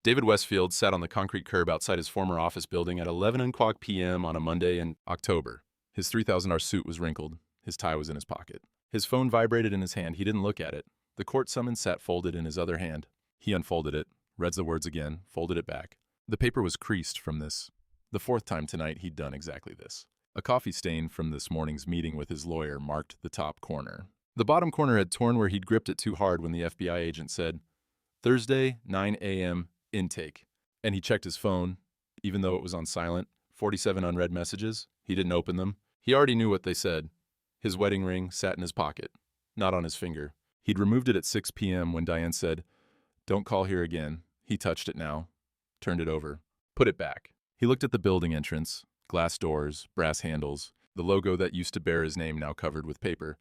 David Westfield sat on the concrete curb outside his former office building at 11 o'clock p.m. on a Monday in October. His $3,000 suit was wrinkled. His tie was in his pocket. His phone vibrated in his hand. He didn't look at it. The court summons sat folded in his other hand. He unfolded it, read the words again, folded it back. The paper was creased from this. The fourth time tonight he'd done exactly this. A coffee stain from this morning's meeting with his lawyer marked the top corner. The bottom corner had torn where he'd gripped it too hard when the FBI agent said, "Thursday, 9 a.m., intake." And he checked his phone, even though it was on silent. 47 unread messages. He didn't open them. He already knew what they said. His wedding ring sat in his pocket, not on his finger. He'd removed it at 6 p.m. when Diane said, "Don't call here again." He touched it now, turned it over, put it back. He looked at the building entrance, glass doors, brass handles, the logo that used to bear his name now covered with paper.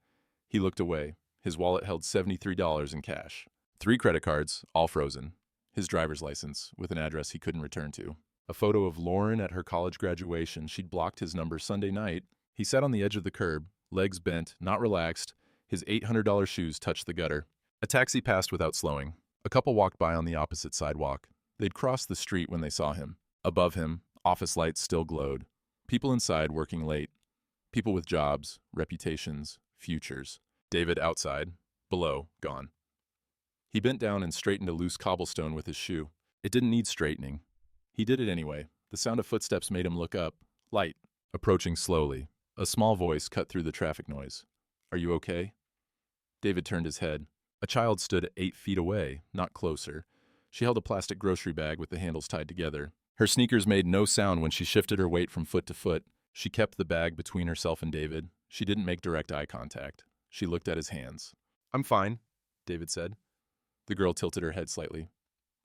He looked away. His wallet held $73 in cash. 3 credit cards, all frozen. His driver's license, with an address he couldn't return to. A photo of Lauren at her college graduation. She'd blocked his number Sunday night. He sat on the edge of the curb, legs bent, not relaxed. His $800 shoes touched the gutter. A taxi passed without slowing. A couple walked by on the opposite sidewalk. They'd crossed the street when they saw him. Above him, office lights still glowed. People inside working late. People with jobs, reputations, futures. David outside. Below, gone. He bent down and straightened a loose cobblestone with his shoe. It didn't need straightening. He did it anyway. The sound of footsteps made him look up. Light. Approaching slowly. A small voice cut through the traffic noise. "Are you okay?" David turned his head. A child stood 8 feet away, not closer. She held a plastic grocery bag with the handles tied together. Her sneakers made no sound when she shifted her weight from foot to foot. She kept the bag between herself and David. She didn't make direct eye contact. She looked at his hands. "I'm fine," David said. The girl tilted her head slightly.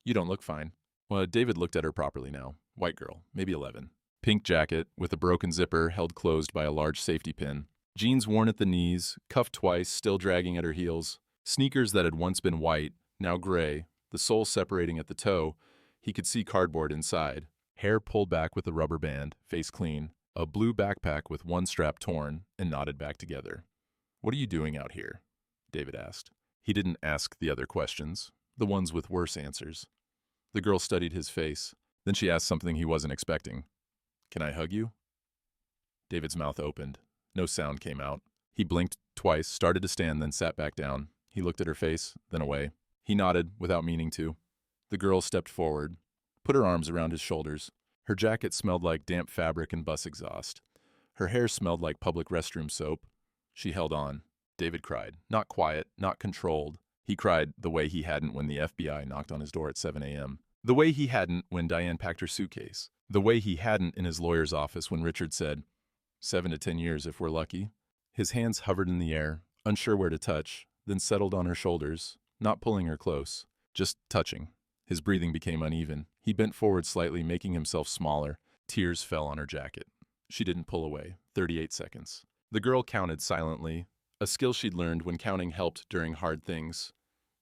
"You don't look fine." Well, David looked at her properly now. White girl, maybe 11. Pink jacket, with a broken zipper held closed by a large safety pin. Jeans worn at the knees, cuffed twice, still dragging at her heels. Sneakers that had once been white, now gray, the sole separating at the toe. He could see cardboard inside. Hair pulled back with a rubber band, face clean. A blue backpack with one strap torn and knotted back together. "What are you doing out here?" David asked. He didn't ask the other questions, the ones with worse answers. The girl studied his face. Then she asked something he wasn't expecting. "Can I hug you?" David's mouth opened. No sound came out. He blinked twice, started to stand, then sat back down. He looked at her face, then away. He nodded, without meaning to. The girl stepped forward, put her arms around his shoulders. Her jacket smelled like damp fabric and bus exhaust. Her hair smelled like public restroom soap. She held on. David cried. Not quiet, not controlled. He cried the way he hadn't when the FBI knocked on his door at 7 a.m. The way he hadn't when Diane packed her suitcase. The way he hadn't in his lawyer's office when Richard said, 7 to 10 years if we're lucky. His hands hovered in the air, unsure where to touch, then settled on her shoulders, not pulling her close, just touching. His breathing became uneven. He bent forward slightly, making himself smaller. Tears fell on her jacket. She didn't pull away. 38 seconds. The girl counted silently, a skill she'd learned when counting helped during hard things.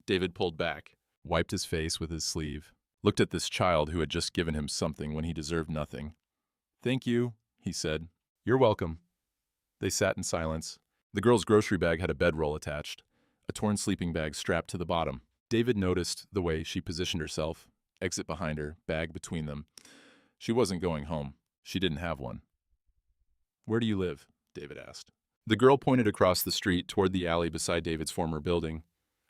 David pulled back, wiped his face with his sleeve, looked at this child who had just given him something when he deserved nothing. "Thank you," he said. "You're welcome." They sat in silence. The girl's grocery bag had a bedroll attached, a torn sleeping bag strapped to the bottom. David noticed the way she positioned herself, exit behind her, bag between them. She wasn't going home. She didn't have one. "Where do you live?" David asked. The girl pointed across the street toward the alley beside David's former building.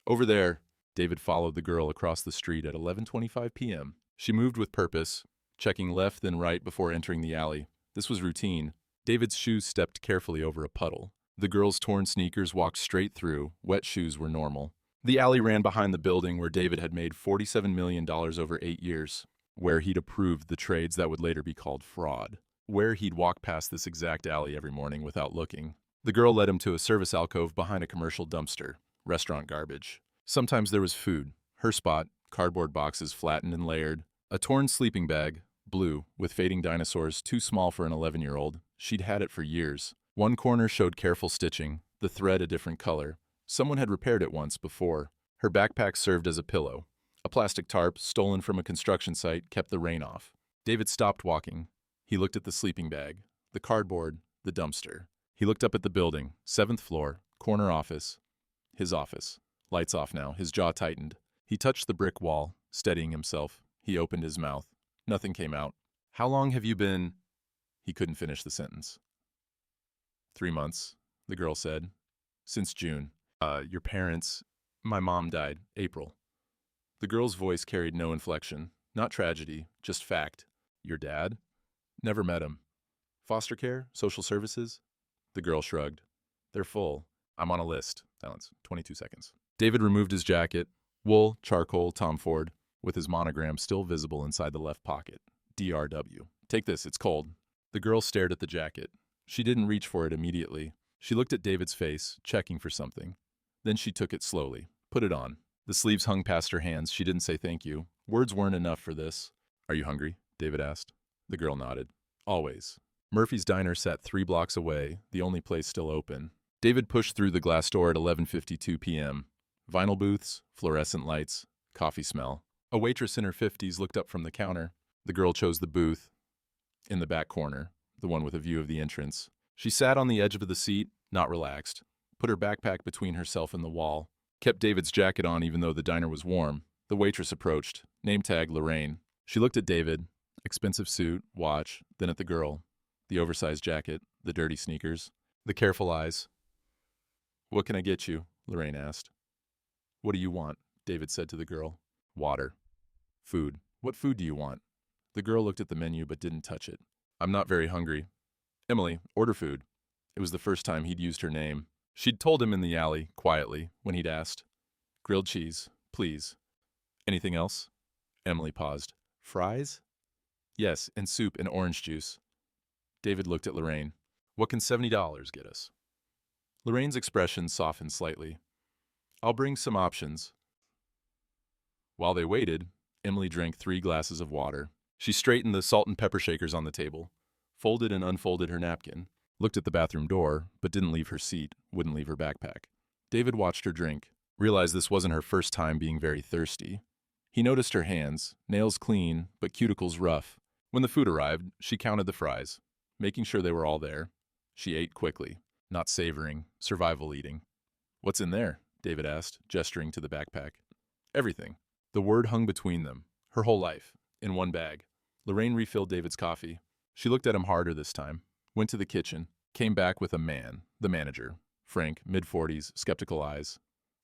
"Over there." David followed the girl across the street at 11:25 p.m. She moved with purpose, checking left then right before entering the alley. This was routine. David's shoes stepped carefully over a puddle. The girl's torn sneakers walked straight through. Wet shoes were normal. The alley ran behind the building where David had made $47 million over 8 years, where he'd approved the trades that would later be called fraud, where he'd walk past this exact alley every morning without looking. The girl led him to a service alcove behind a commercial dumpster, restaurant garbage. Sometimes there was food. Her spot, cardboard boxes flattened and layered. A torn sleeping bag, blue, with fading dinosaurs, too small for an 11-year-old. She'd had it for years. One corner showed careful stitching, the thread a different color. Someone had repaired it once before. Her backpack served as a pillow. A plastic tarp, stolen from a construction site, kept the rain off. David stopped walking. He looked at the sleeping bag, the cardboard, the dumpster. He looked up at the building, 7th floor, corner office. His office. Lights off now. His jaw tightened. He touched the brick wall, steadying himself. He opened his mouth. Nothing came out. How long have you been? He couldn't finish the sentence. 3 months, the girl said. Since June. Your parents. My mom died. April. The girl's voice carried no inflection. Not tragedy, just fact. Your dad? Never met him. Foster care? Social services? The girl shrugged. They're full. I'm on a list. Silence. 22 seconds. David removed his jacket. Wool, charcoal, Tom Ford, with his monogram still visible inside the left pocket. DRW. Take this, it's cold. The girl stared at the jacket. She didn't reach for it immediately. She looked at David's face, checking for something. Then she took it slowly. Put it on. The sleeves hung past her hands. She didn't say thank you. Words weren't enough for this. Are you hungry? David asked. The girl nodded. Always. Murphy's Diner sat 3 blocks away, the only place still open. David pushed through the glass door at 11:52 p.m. Vinyl booths, fluorescent lights, coffee smell. A waitress in her 50s looked up from the counter. The girl chose the booth in the back corner, the one with a view of the entrance. She sat on the edge of the seat, not relaxed, put her backpack between herself and the wall, kept David's jacket on even though the diner was warm. The waitress approached, name tag Lorraine. She looked at David, expensive suit, watch, then at the girl, the oversized jacket, the dirty sneakers, the careful eyes. What can I get you? Lorraine asked. What do you want? David said to the girl. Water. Food. What food do you want? The girl looked at the menu but didn't touch it. I'm not very hungry. Emily, order food. It was the first time he'd used her name. She'd told him in the alley, quietly, when he'd asked. Grilled cheese, please. Anything else? Emily paused. Fries? Yes, and soup and orange juice. David looked at Lorraine. What can $70 get us? Lorraine's expression softened slightly. I'll bring some options. While they waited, Emily drank 3 glasses of water. She straightened the salt and pepper shakers on the table, folded and unfolded her napkin, looked at the bathroom door, but didn't leave her seat, wouldn't leave her backpack. David watched her drink, realized this wasn't her first time being very thirsty. He noticed her hands, nails clean, but cuticles rough. When the food arrived, she counted the fries, making sure they were all there. She ate quickly, not savoring, survival eating. What's in there? David asked, gesturing to the backpack. Everything. The word hung between them, her whole life, in one bag. Lorraine refilled David's coffee. She looked at him harder this time, went to the kitchen, came back with a man, the manager. Frank, mid-40s, skeptical eyes.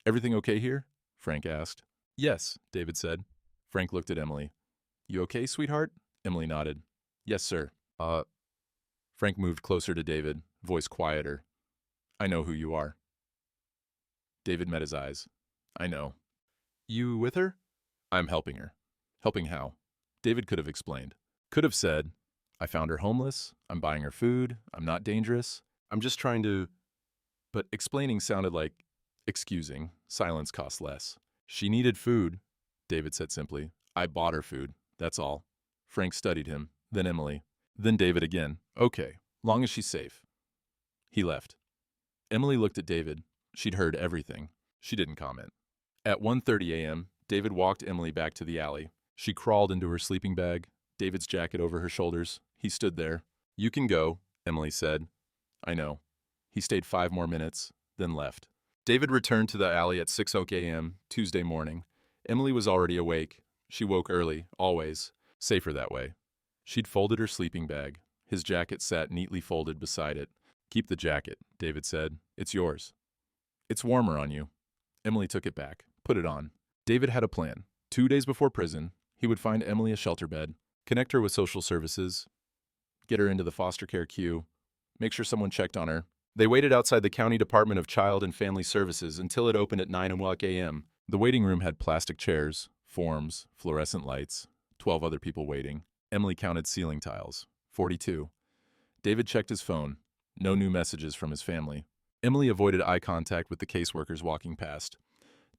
Everything okay here? Frank asked. Yes, David said. Frank looked at Emily. You okay, sweetheart? Emily nodded. Yes, sir. Frank moved closer to David, voice quieter. I know who you are. David met his eyes. I know. You with her? I'm helping her. Helping how? David could have explained. Could have said, I found her homeless, I'm buying her food, I'm not dangerous, I'm just trying to... But explaining sounded like excusing. Silence cost less. She needed food, David said simply. I bought her food, that's all. Frank studied him, then Emily, then David again. Okay, long as she's safe. He left. Emily looked at David. She'd heard everything. She didn't comment. At 1:30 a.m., David walked Emily back to the alley. She crawled into her sleeping bag, David's jacket over her shoulders. He stood there. You can go, Emily said. I know. He stayed 5 more minutes, then left. David returned to the alley at 6 a.m., Tuesday morning. Emily was already awake. She woke early, always. Safer that way. She'd folded her sleeping bag. His jacket sat neatly folded beside it. Keep the jacket, David said. It's yours. It's warmer on you. Emily took it back, put it on. David had a plan. 2 days before prison, he would find Emily a shelter bed, connect her with social services, get her into the foster care queue, make sure someone checked on her. They waited outside the County Department of Child and Family Services until it opened at 9 a.m. The waiting room had plastic chairs, forms, fluorescent lights, 12 other people waiting. Emily counted ceiling tiles. 42. David checked his phone. No new messages from his family. Emily avoided eye contact with the caseworkers walking past.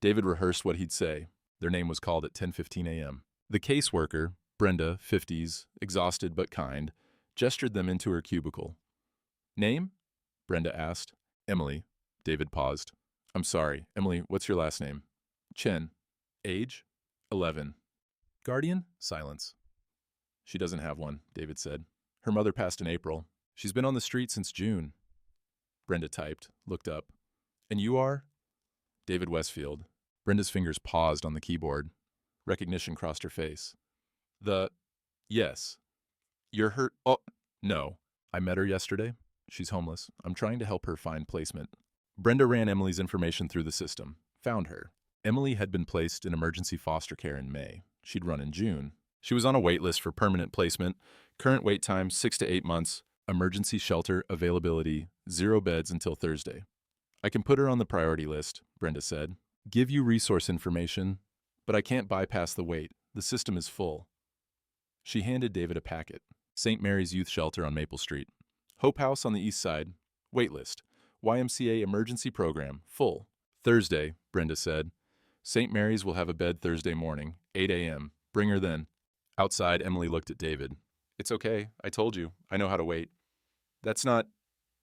David rehearsed what he'd say. Their name was called at 10:15 a.m. The caseworker, Brenda, 50s, exhausted but kind, gestured them into her cubicle. Name? Brenda asked. Emily. David paused. I'm sorry. Emily, what's your last name? Chen. Age? 11. Guardian? Silence. She doesn't have one, David said. Her mother passed in April. She's been on the street since June. Brenda typed, looked up. And you are? David Westfield. Brenda's fingers paused on the keyboard. Recognition crossed her face. Yes. You're hurt. Oh, no. I met her yesterday. She's homeless. I'm trying to help her find placement. Brenda ran Emily's information through the system. Found her. Emily had been placed in emergency foster care in May. She'd run in June. She was on a wait list for permanent placement. Current wait time, 6 to 8 months. Emergency shelter availability, 0 beds until Thursday. I can put her on the priority list, Brenda said. Give you resource information, but I can't bypass the wait. The system is full. She handed David a packet. St. Mary's Youth Shelter on Maple Street. Hope House on the east side. Waitlist. YMCA emergency program. Full. Thursday, Brenda said. St. Mary's will have a bed Thursday morning, 8 a.m. Bring her then. Outside, Emily looked at David. It's okay. I told you. I know how to wait. That's not...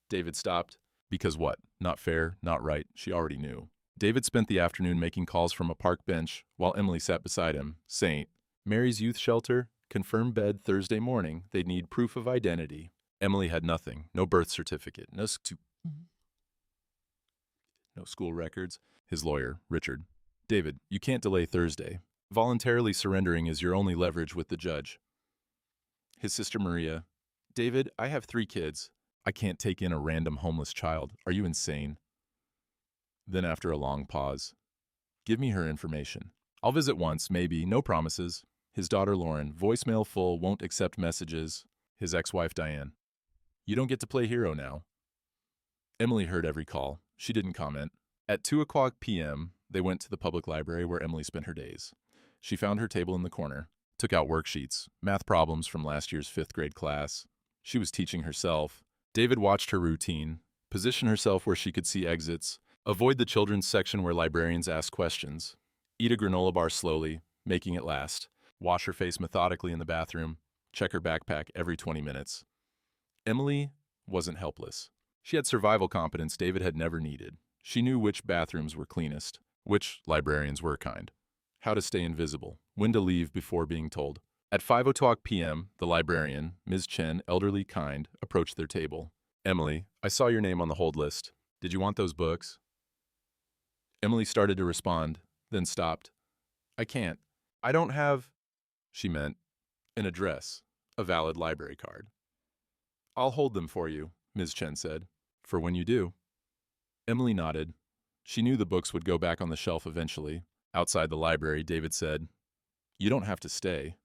David stopped. Because what? Not fair, not right. She already knew. David spent the afternoon making calls from a park bench while Emily sat beside him. St. Mary's Youth Shelter? Confirm bed Thursday morning. They'd need proof of identity. Emily had nothing. No birth certificate. No school records. His lawyer, Richard. David, you can't delay Thursday. Voluntarily surrendering is your only leverage with the judge. His sister Maria. David, I have 3 kids. I can't take in a random homeless child. Are you insane? Then after a long pause. Give me her information. I'll visit once, maybe. No promises. His daughter Lauren. Voicemail full. Won't accept messages. His ex-wife Diane. You don't get to play hero now. Emily heard every call. She didn't comment. At 2:00 p.m., they went to the public library where Emily spent her days. She found her table in the corner, took out worksheets, math problems from last year's 5th grade class. She was teaching herself. David watched her routine, position herself where she could see exits, avoid the children's section where librarians ask questions, eat a granola bar slowly, making it last, wash her face methodically in the bathroom, check her backpack every 20 minutes. Emily wasn't helpless. She had survival competence David had never needed. She knew which bathrooms were cleanest, which librarians were kind, how to stay invisible, when to leave before being told. At 5:00 p.m., the librarian, Ms. Chen, elderly kind, approached their table. Emily, I saw your name on the hold list. Did you want those books? Emily started to respond, then stopped. I can't. I don't have, she meant, an address, a valid library card. I'll hold them for you, Ms. Chen said, for when you do. Emily nodded. She knew the books would go back on the shelf eventually. Outside the library, David said, You don't have to stay.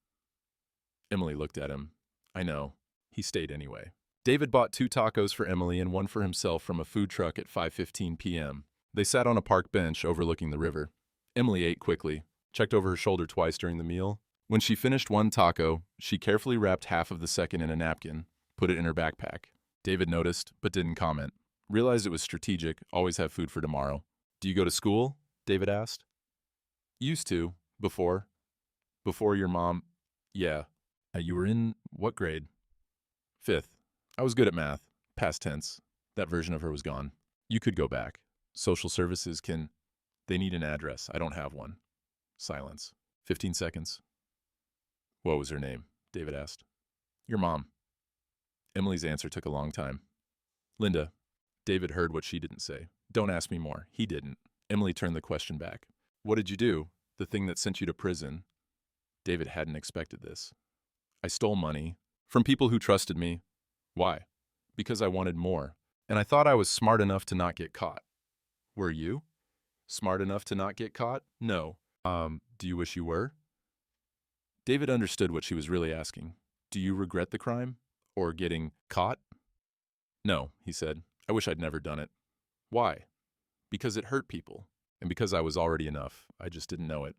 Emily looked at him. I know. He stayed anyway. David bought 2 tacos for Emily and one for himself from a food truck at 5:15 p.m. They sat on a park bench overlooking the river. Emily ate quickly, checked over her shoulder twice during the meal. When she finished one taco, she carefully wrapped half of the second in a napkin, put it in her backpack. David noticed, but didn't comment. Realized it was strategic, always have food for tomorrow. Do you go to school? David asked. Used to. Before. Before your mom. Yeah. You were in what grade? 5th. I was good at math. Past tense. That version of her was gone. You could go back. Social services can... They need an address. I don't have one. Silence. 15 seconds. What was her name? David asked. Your mom. Emily's answer took a long time. Linda. David heard what she didn't say. Don't ask me more. He didn't. Emily turned the question back. What did you do? The thing that sent you to prison? David hadn't expected this. I stole money from people who trusted me. Why? Because I wanted more. And I thought I was smart enough to not get caught. Were you? Smart enough to not get caught? No. Do you wish you were? David understood what she was really asking. Do you regret the crime? Or getting caught? No, he said. I wish I'd never done it. Why? Because it hurt people. And because I was already enough. I just didn't know it.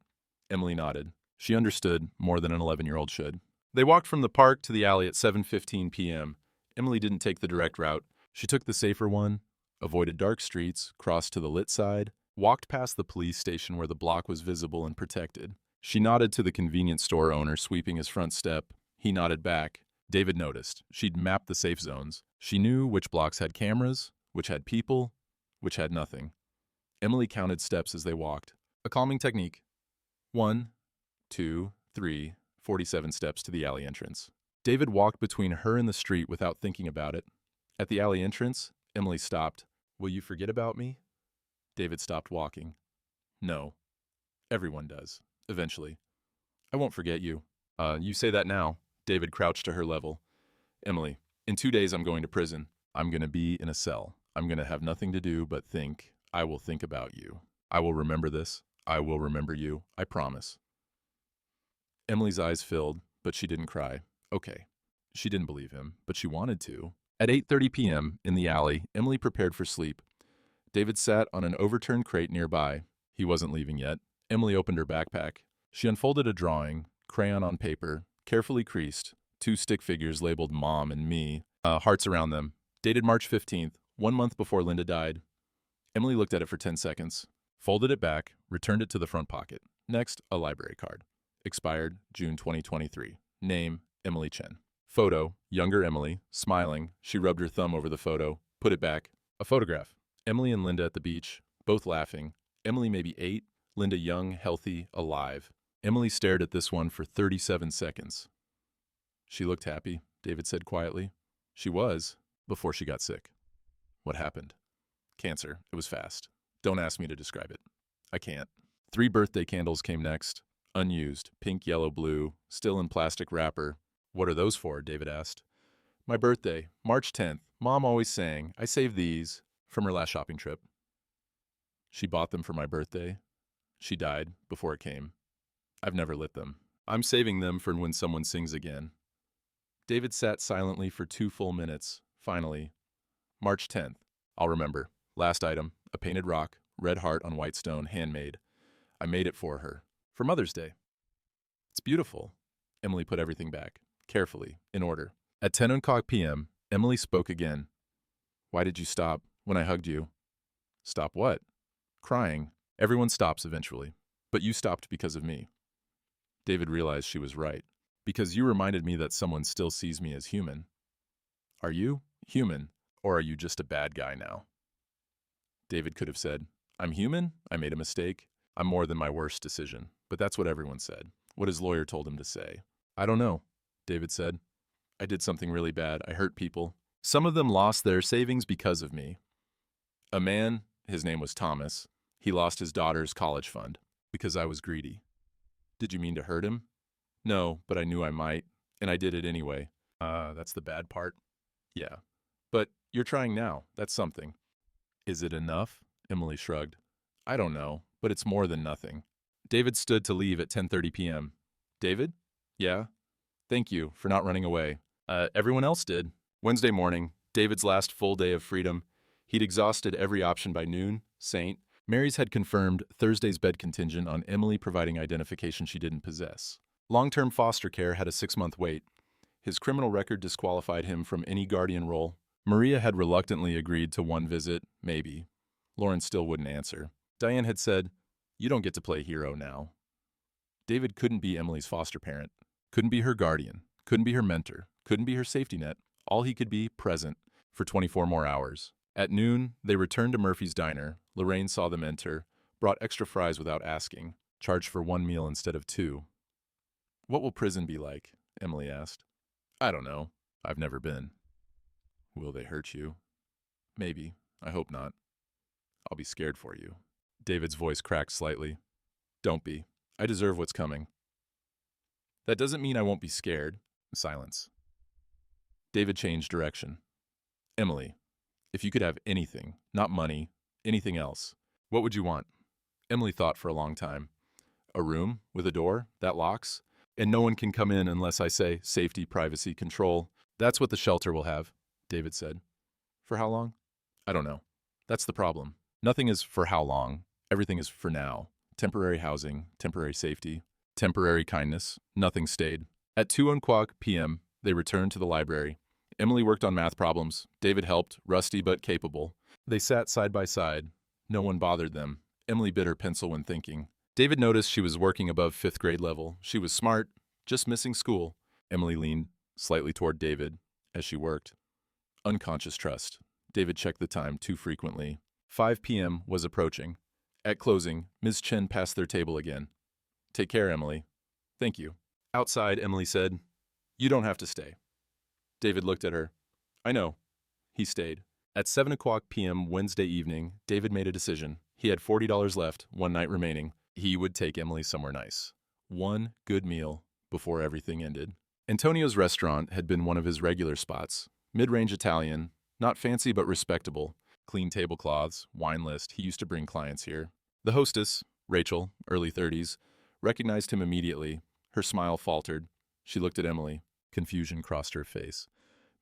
Emily nodded. She understood more than an 11-year-old should. They walked from the park to the alley at 7:15 p.m. Emily didn't take the direct route. She took the safer one, avoided dark streets, crossed to the lit side, walked past the police station where the block was visible and protected. She nodded to the convenience store owner sweeping his front step. He nodded back. David noticed. She'd mapped the safe zones. She knew which blocks had cameras, which had people, which had nothing. Emily counted steps as they walked. A calming technique. 1, 2, 3, 47 steps to the alley entrance. David walked between her and the street without thinking about it. At the alley entrance, Emily stopped. Will you forget about me? David stopped walking. No. Everyone does. Eventually. I won't forget you. You say that now. David crouched to her level. Emily, in 2 days I'm going to prison. I'm going to be in a cell. I'm going to have nothing to do but think. I will think about you. I will remember this. I will remember you. I promise. Emily's eyes filled, but she didn't cry. Okay. She didn't believe him, but she wanted to. At 8:30 p.m., in the alley, Emily prepared for sleep. David sat on an overturned crate nearby. He wasn't leaving yet. Emily opened her backpack. She unfolded a drawing, crayon on paper, carefully creased, 2 stick figures labeled Mom and Me, hearts around them. Dated March 15th, 1 month before Linda died. Emily looked at it for 10 seconds, folded it back, returned it to the front pocket. Next, a library card. Expired June 2023. Name, Emily Chen. Photo, younger Emily, smiling. She rubbed her thumb over the photo, put it back. A photograph. Emily and Linda at the beach, both laughing. Emily maybe 8, Linda young, healthy, alive. Emily stared at this one for 37 seconds. She looked happy, David said quietly. She was, before she got sick. What happened? Cancer. It was fast. Don't ask me to describe it. I can't. 3 birthday candles came next. Unused, pink, yellow, blue, still in plastic wrapper. What are those for? David asked. My birthday, March 10th. Mom always sang, I saved these, from her last shopping trip. She bought them for my birthday. She died before it came. I've never lit them. I'm saving them for when someone sings again. David sat silently for 2 full minutes. Finally, March 10th. I'll remember. Last item, a painted rock, red heart on white stone, handmade. I made it for her. For Mother's Day. It's beautiful. Emily put everything back, carefully, in order. At 10 o'clock p.m., Emily spoke again. Why did you stop when I hugged you? Stop what? Crying. Everyone stops eventually. But you stopped because of me. David realized she was right. Because you reminded me that someone still sees me as human. Are you human, or are you just a bad guy now? David could have said, I'm human, I made a mistake, I'm more than my worst decision. But that's what everyone said, what his lawyer told him to say. I don't know, David said. I did something really bad, I hurt people. Some of them lost their savings because of me. A man, his name was Thomas, he lost his daughter's college fund because I was greedy. Did you mean to hurt him? No, but I knew I might, and I did it anyway. That's the bad part. Yeah. But you're trying now, that's something. Is it enough? Emily shrugged. I don't know, but it's more than nothing. David stood to leave at 10:30 p.m. David? Yeah? Thank you for not running away. Everyone else did. Wednesday morning, David's last full day of freedom. He'd exhausted every option by noon. St. Mary's had confirmed Thursday's bed contingent on Emily providing identification she didn't possess. Long-term foster care had a 6-month wait. His criminal record disqualified him from any guardian role. Maria had reluctantly agreed to 1 visit, maybe. Lauren still wouldn't answer. Diane had said, you don't get to play hero now. David couldn't be Emily's foster parent, couldn't be her guardian, couldn't be her mentor, couldn't be her safety net. All he could be, present, for 24 more hours. At noon, they returned to Murphy's Diner. Lorraine saw them enter, brought extra fries without asking, charged for 1 meal instead of 2. What will prison be like? Emily asked. I don't know. I've never been. Will they hurt you? Maybe. I hope not. I'll be scared for you. David's voice cracked slightly. Don't be. I deserve what's coming. That doesn't mean I won't be scared. Silence. David changed direction. Emily, if you could have anything, not money, anything else, what would you want? Emily thought for a long time. A room with a door that locks, and no one can come in unless I say safety, privacy, control. That's what the shelter will have, David said. For how long? I don't know. That's the problem. Nothing is for how long. Everything is for now. Temporary housing, temporary safety, temporary kindness. Nothing stayed. At 2:00 p.m., they returned to the library. Emily worked on math problems. David helped, rusty but capable. They sat side by side. No one bothered them. Emily bit her pencil when thinking. David noticed she was working above 5th grade level. She was smart, just missing school. Emily leaned slightly toward David as she worked. Unconscious trust. David checked the time too frequently. 5 p.m. was approaching. At closing, Ms. Chen passed their table again. Take care, Emily. Thank you. Outside, Emily said, You don't have to stay. David looked at her. I know. He stayed. At 7:00 p.m. Wednesday evening, David made a decision. He had $40 left, 1 night remaining. He would take Emily somewhere nice. 1 good meal, before everything ended. Antonio's restaurant had been one of his regular spots. Mid-range Italian, not fancy but respectable. Clean tablecloths, wine list, he used to bring clients here. The hostess, Rachel, early 30s, recognized him immediately. Her smile faltered. She looked at Emily. Confusion crossed her face.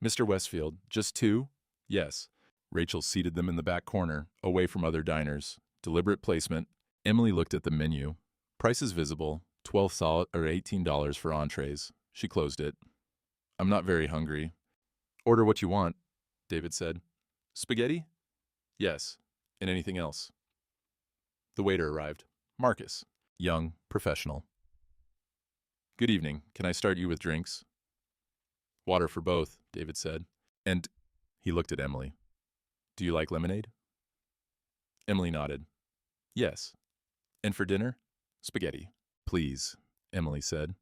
"Mr. Westfield, just two?" "Yes." Rachel seated them in the back corner, away from other diners. Deliberate placement. Emily looked at the menu. Prices visible, $12 or $18 for entrees. She closed it. "I'm not very hungry." "Order what you want," David said. "Spaghetti?" "Yes. And anything else?" The waiter arrived. Marcus. Young, professional. "Good evening. Can I start you with drinks?" "Water for both," David said. "And," he looked at Emily. "Do you like lemonade?" Emily nodded. "Yes." "And for dinner?" "Spaghetti." "Please," Emily said.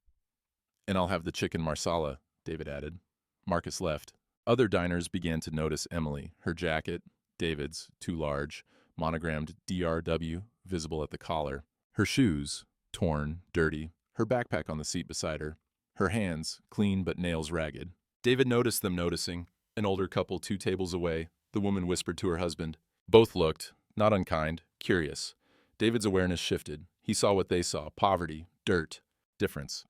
"And I'll have the chicken marsala," David added. Marcus left. Other diners began to notice Emily, her jacket, David's, too large, monogrammed DRW, visible at the collar. Her shoes, torn, dirty, her backpack on the seat beside her. Her hands, clean but nails ragged. David noticed them noticing. An older couple 2 tables away, the woman whispered to her husband. Both looked, not unkind, curious. David's awareness shifted. He saw what they saw, poverty, dirt, difference.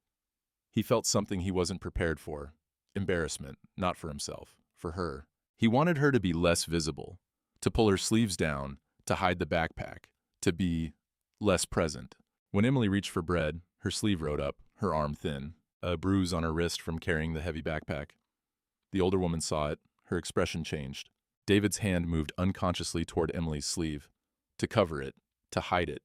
He felt something he wasn't prepared for. Embarrassment, not for himself, for her. He wanted her to be less visible, to pull her sleeves down, to hide the backpack, to be less present. When Emily reached for bread, her sleeve rode up, her arm thin, a bruise on her wrist from carrying the heavy backpack. The older woman saw it. Her expression changed. David's hand moved unconsciously toward Emily's sleeve, to cover it, to hide it.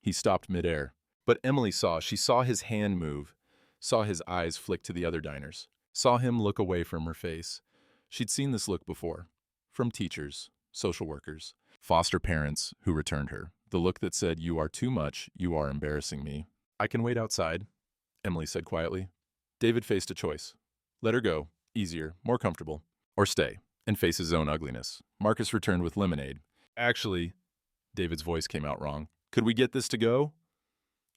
He stopped midair. But Emily saw. She saw his hand move, saw his eyes flick to the other diners, saw him look away from her face. She'd seen this look before, from teachers, social workers, foster parents who returned her. The look that said, "You are too much, you are embarrassing me." "I can wait outside," Emily said quietly. David faced a choice. Let her go, easier, more comfortable, or stay and face his own ugliness. Marcus returned with lemonade. "Actually," David's voice came out wrong. "Could we get this to go?"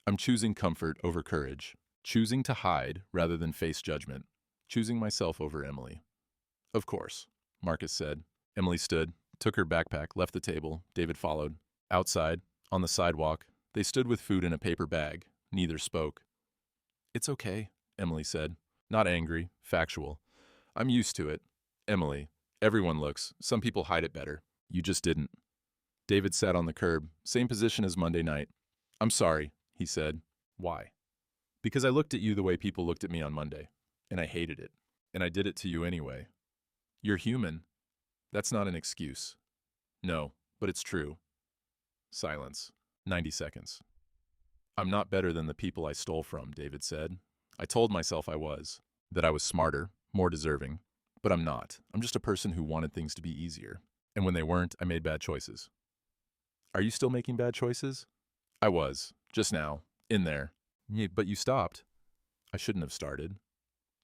"I'm choosing comfort over courage, choosing to hide rather than face judgment, choosing myself over Emily." "Of course," Marcus said. Emily stood, took her backpack, left the table. David followed. Outside, on the sidewalk, they stood with food in a paper bag. Neither spoke. "It's okay," Emily said. Not angry, factual. "I'm used to it." "Emily, everyone looks. Some people hide it better. You just didn't." David sat on the curb, same position as Monday night. "I'm sorry," he said. "Why?" "Because I looked at you the way people looked at me on Monday, and I hated it. And I did it to you anyway." "You're human." "That's not an excuse." "No, but it's true." Silence. 90 seconds. "I'm not better than the people I stole from," David said. "I told myself I was, that I was smarter, more deserving. But I'm not. I'm just a person who wanted things to be easier. And when they weren't, I made bad choices." "Are you still making bad choices?" "I was. Just now. In there." "Yeah, but you stopped." "I shouldn't have started."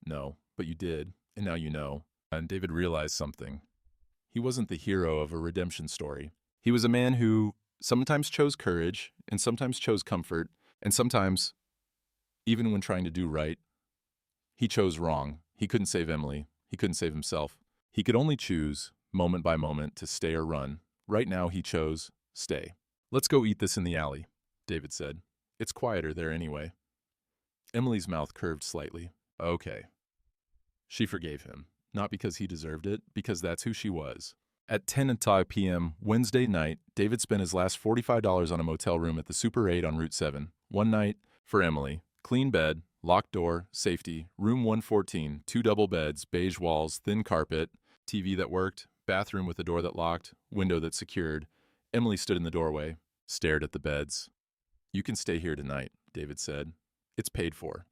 "No, but you did. And now you know." And David realized something. He wasn't the hero of a redemption story. He was a man who sometimes chose courage, and sometimes chose comfort, and sometimes, even when trying to do right, he chose wrong. He couldn't save Emily. He couldn't save himself. He could only choose, moment by moment, to stay or run. Right now he chose stay. "Let's go eat this in the alley," David said. "It's quieter there anyway." Emily's mouth curved slightly. Okay. She forgave him, not because he deserved it, because that's who she was. At 10:05 p.m. Wednesday night, David spent his last $45 on a motel room at the Super 8 on Route 7. One night, for Emily. Clean bed, locked door, safety, room 114, 2 double beds, beige walls, thin carpet, TV that worked, bathroom with a door that locked, window that secured. Emily stood in the doorway, stared at the beds. "You can stay here tonight," David said. "It's paid for."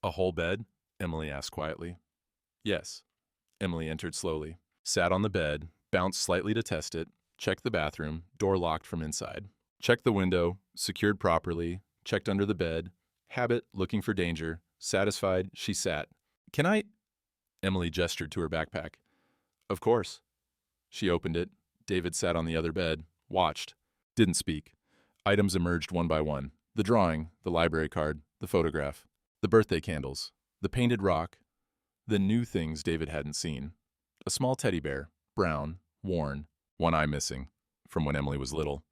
"A whole bed?" Emily asked quietly. "Yes." Emily entered slowly, sat on the bed, bounced slightly to test it, checked the bathroom, door locked from inside. Checked the window, secured properly, checked under the bed. Habit, looking for danger. Satisfied, she sat. "Can I?" Emily gestured to her backpack. "Of course." She opened it. David sat on the other bed, watched, didn't speak. Items emerged one by one. The drawing, the library card, the photograph. The birthday candles, the painted rock, the new things David hadn't seen. A small teddy bear, brown, worn, one eye missing, from when Emily was little.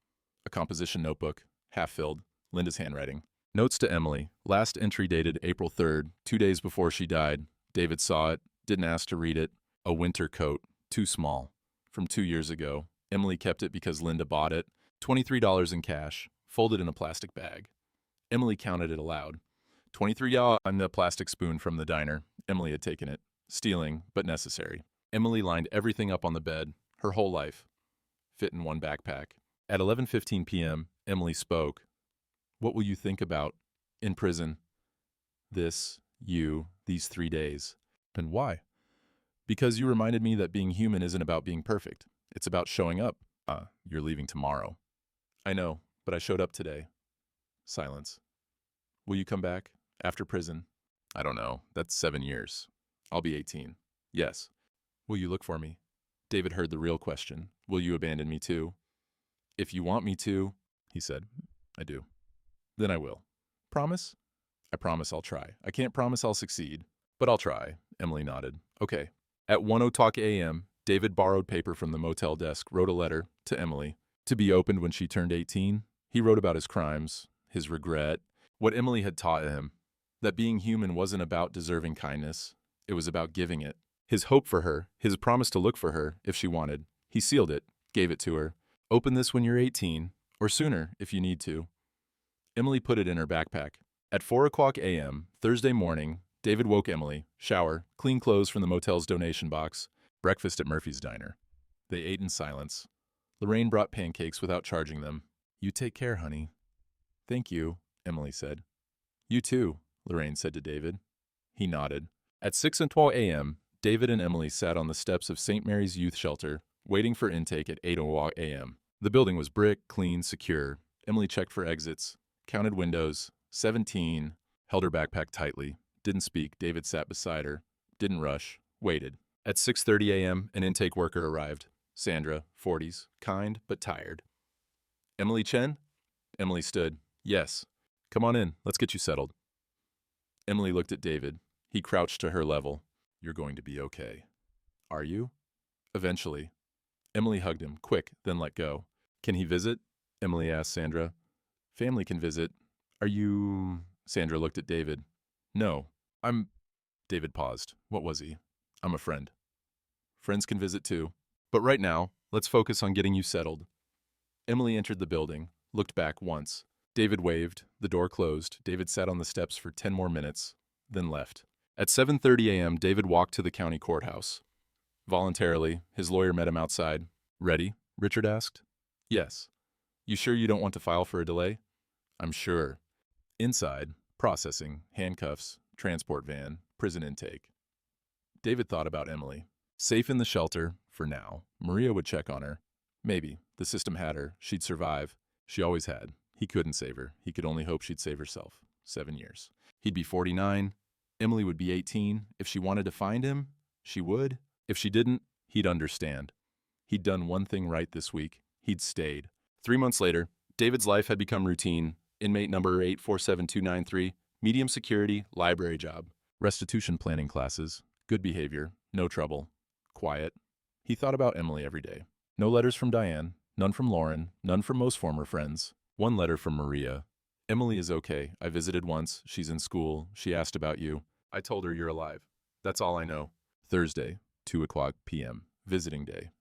A composition notebook, half filled, Linda's handwriting. Notes to Emily, last entry dated April 3rd, 2 days before she died. David saw it, didn't ask to read it. A winter coat, too small. From 2 years ago. Emily kept it because Linda bought it. $23 in cash, folded in a plastic bag. Emily counted it aloud. $23 on the plastic spoon from the diner. Emily had taken it. Stealing, but necessary. Emily lined everything up on the bed, her whole life. Fit in one backpack. At 11:15 p.m., Emily spoke. What will you think about in prison? This, you, these 3 days. And why? Because you reminded me that being human isn't about being perfect. It's about showing up. You're leaving tomorrow. I know, but I showed up today. Silence. Will you come back? After prison? I don't know. That's 7 years. I'll be 18. Yes. Will you look for me? David heard the real question. Will you abandon me too? If you want me to, he said. I do. Then I will. Promise? I promise I'll try. I can't promise I'll succeed, but I'll try. Emily nodded. Okay. At 1:00 a.m., David borrowed paper from the motel desk, wrote a letter to Emily to be opened when she turned 18. He wrote about his crimes, his regret, what Emily had taught him, that being human wasn't about deserving kindness. It was about giving it. His hope for her, his promise to look for her if she wanted. He sealed it, gave it to her. Open this when you're 18, or sooner if you need to. Emily put it in her backpack. At 4:00 a.m., Thursday morning, David woke Emily, shower, clean clothes from the motel's donation box, breakfast at Murphy's Diner. They ate in silence. Lorraine brought pancakes without charging them. You take care, honey. Thank you, Emily said. You too, Lorraine said to David. He nodded. At 6:12 a.m., David and Emily sat on the steps of St. Mary's Youth Shelter, waiting for intake at 8:00 a.m. The building was brick, clean, secure. Emily checked for exits, counted windows, 17, held her backpack tightly, didn't speak. David sat beside her, didn't rush, waited. At 6:30 a.m., an intake worker arrived. Sandra, 40s, kind but tired. Emily Chen? Emily stood. Yes. Come on in, let's get you settled. Emily looked at David. He crouched to her level. You're going to be okay. Are you? Eventually. Emily hugged him, quick, then let go. Can he visit? Emily asked Sandra. Family can visit. Are you... Sandra looked at David. No, I'm... David paused. What was he? I'm a friend. Friends can visit too. But right now, let's focus on getting you settled. Emily entered the building, looked back once. David waved. The door closed. David sat on the steps for 10 more minutes, then left. At 7:30 a.m., David walked to the county courthouse. Voluntarily, his lawyer met him outside. Ready? Richard asked. Yes. You sure you don't want to file for a delay? I'm sure. Inside, processing, handcuffs, transport van, prison intake. David thought about Emily. Safe in the shelter, for now. Maria would check on her. Maybe. The system had her. She'd survive. She always had. He couldn't save her. He could only hope she'd save herself. 7 years. He'd be 49. Emily would be 18. If she wanted to find him, she would. If she didn't, he'd understand. He'd done one thing right this week. He'd stayed. 3 months later, David's life had become routine. Inmate number 847293, medium security, library job. Restitution planning classes. Good behavior. No trouble. Quiet. He thought about Emily every day. No letters from Diane. None from Lauren. None from most former friends. One letter from Maria. Emily is okay. I visited once. She's in school. She asked about you. I told her you're alive. That's all I know. Thursday, 2:00 p.m. Visiting day.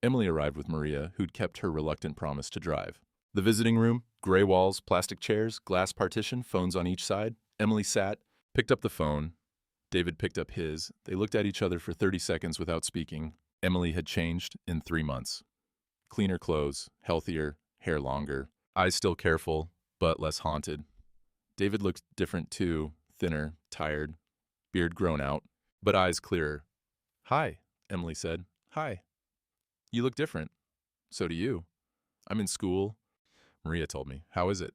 Emily arrived with Maria, who'd kept her reluctant promise to drive. The visiting room, gray walls, plastic chairs, glass partition, phones on each side. Emily sat, picked up the phone. David picked up his. They looked at each other for 30 seconds without speaking. Emily had changed in 3 months. Cleaner clothes, healthier, hair longer, eyes still careful, but less haunted. David looked different too, thinner, tired, beard grown out, but eyes clearer. Hi, Emily said. Hi. You look different. So do you. I'm in school. Maria told me. How is it?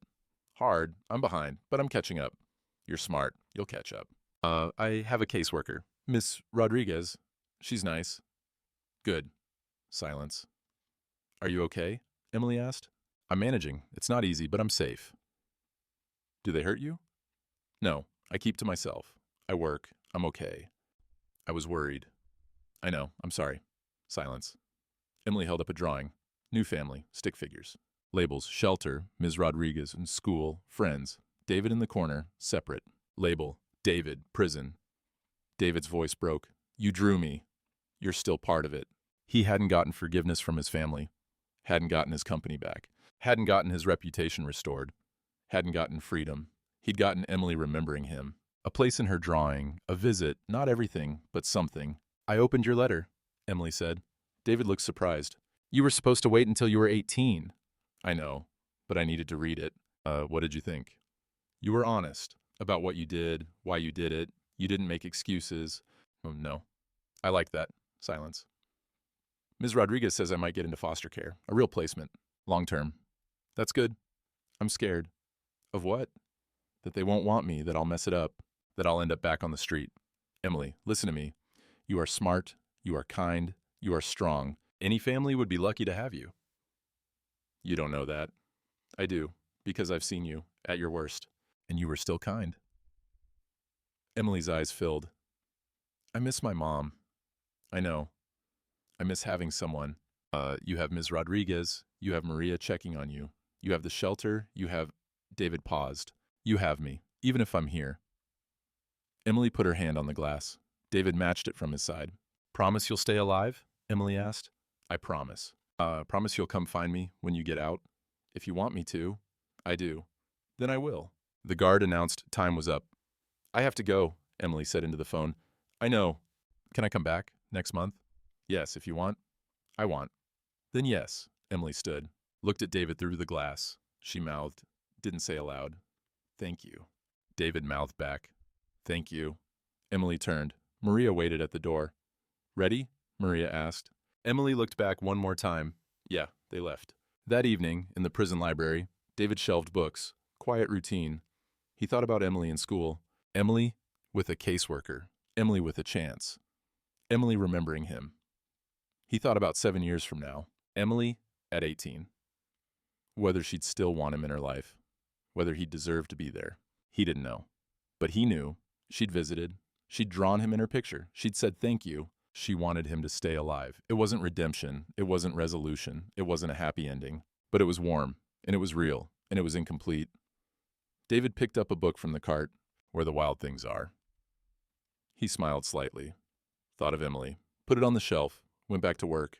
Hard. I'm behind, but I'm catching up. You're smart. You'll catch up. I have a caseworker. Miss Rodriguez. She's nice. Good. Silence. Are you okay? Emily asked. I'm managing. It's not easy, but I'm safe. Do they hurt you? No, I keep to myself. I work. I'm okay. I was worried. I know. I'm sorry. Silence. Emily held up a drawing. New family. Stick figures. Labels. Shelter. Ms. Rodriguez. And school. Friends. David in the corner. Separate. Label. David. Prison. David's voice broke. You drew me. You're still part of it. He hadn't gotten forgiveness from his family. Hadn't gotten his company back. Hadn't gotten his reputation restored. Hadn't gotten freedom. He'd gotten Emily remembering him. A place in her drawing. A visit. Not everything, but something. I opened your letter, Emily said. David looked surprised. You were supposed to wait until you were 18. I know, but I needed to read it. What did you think? You were honest about what you did, why you did it. You didn't make excuses. Oh, no. I liked that. Silence. Ms. Rodriguez says I might get into foster care. A real placement. Long term. That's good. I'm scared. Of what? That they won't want me, that I'll mess it up, that I'll end up back on the street. Emily, listen to me. You are smart. You are kind. You are strong. Any family would be lucky to have you. You don't know that. I do, because I've seen you at your worst, and you were still kind. Emily's eyes filled. I miss my mom. I know. I miss having someone. You have Ms. Rodriguez. You have Maria checking on you. You have the shelter. You have... David paused. You have me, even if I'm here. Emily put her hand on the glass. David matched it from his side. Promise you'll stay alive? Emily asked. I promise. Promise you'll come find me when you get out? If you want me to. I do. Then I will. The guard announced time was up. I have to go, Emily said into the phone. I know. Can I come back next month? Yes, if you want. I want. Then yes. Emily stood, looked at David through the glass. She mouthed, didn't say aloud. Thank you. David mouthed back. Thank you. Emily turned. Maria waited at the door. Ready? Maria asked. Emily looked back one more time. Yeah, they left. That evening, in the prison library, David shelved books. Quiet routine. He thought about Emily in school. Emily with a caseworker. Emily with a chance. Emily remembering him. He thought about 7 years from now. Emily at 18. Whether she'd still want him in her life. Whether he deserved to be there. He didn't know. But he knew. She'd visited. She'd drawn him in her picture. She'd said thank you. She wanted him to stay alive. It wasn't redemption. It wasn't resolution. It wasn't a happy ending. But it was warm. And it was real. And it was incomplete. David picked up a book from the cart. Where the Wild Things Are. He smiled slightly. Thought of Emily. Put it on the shelf. Went back to work.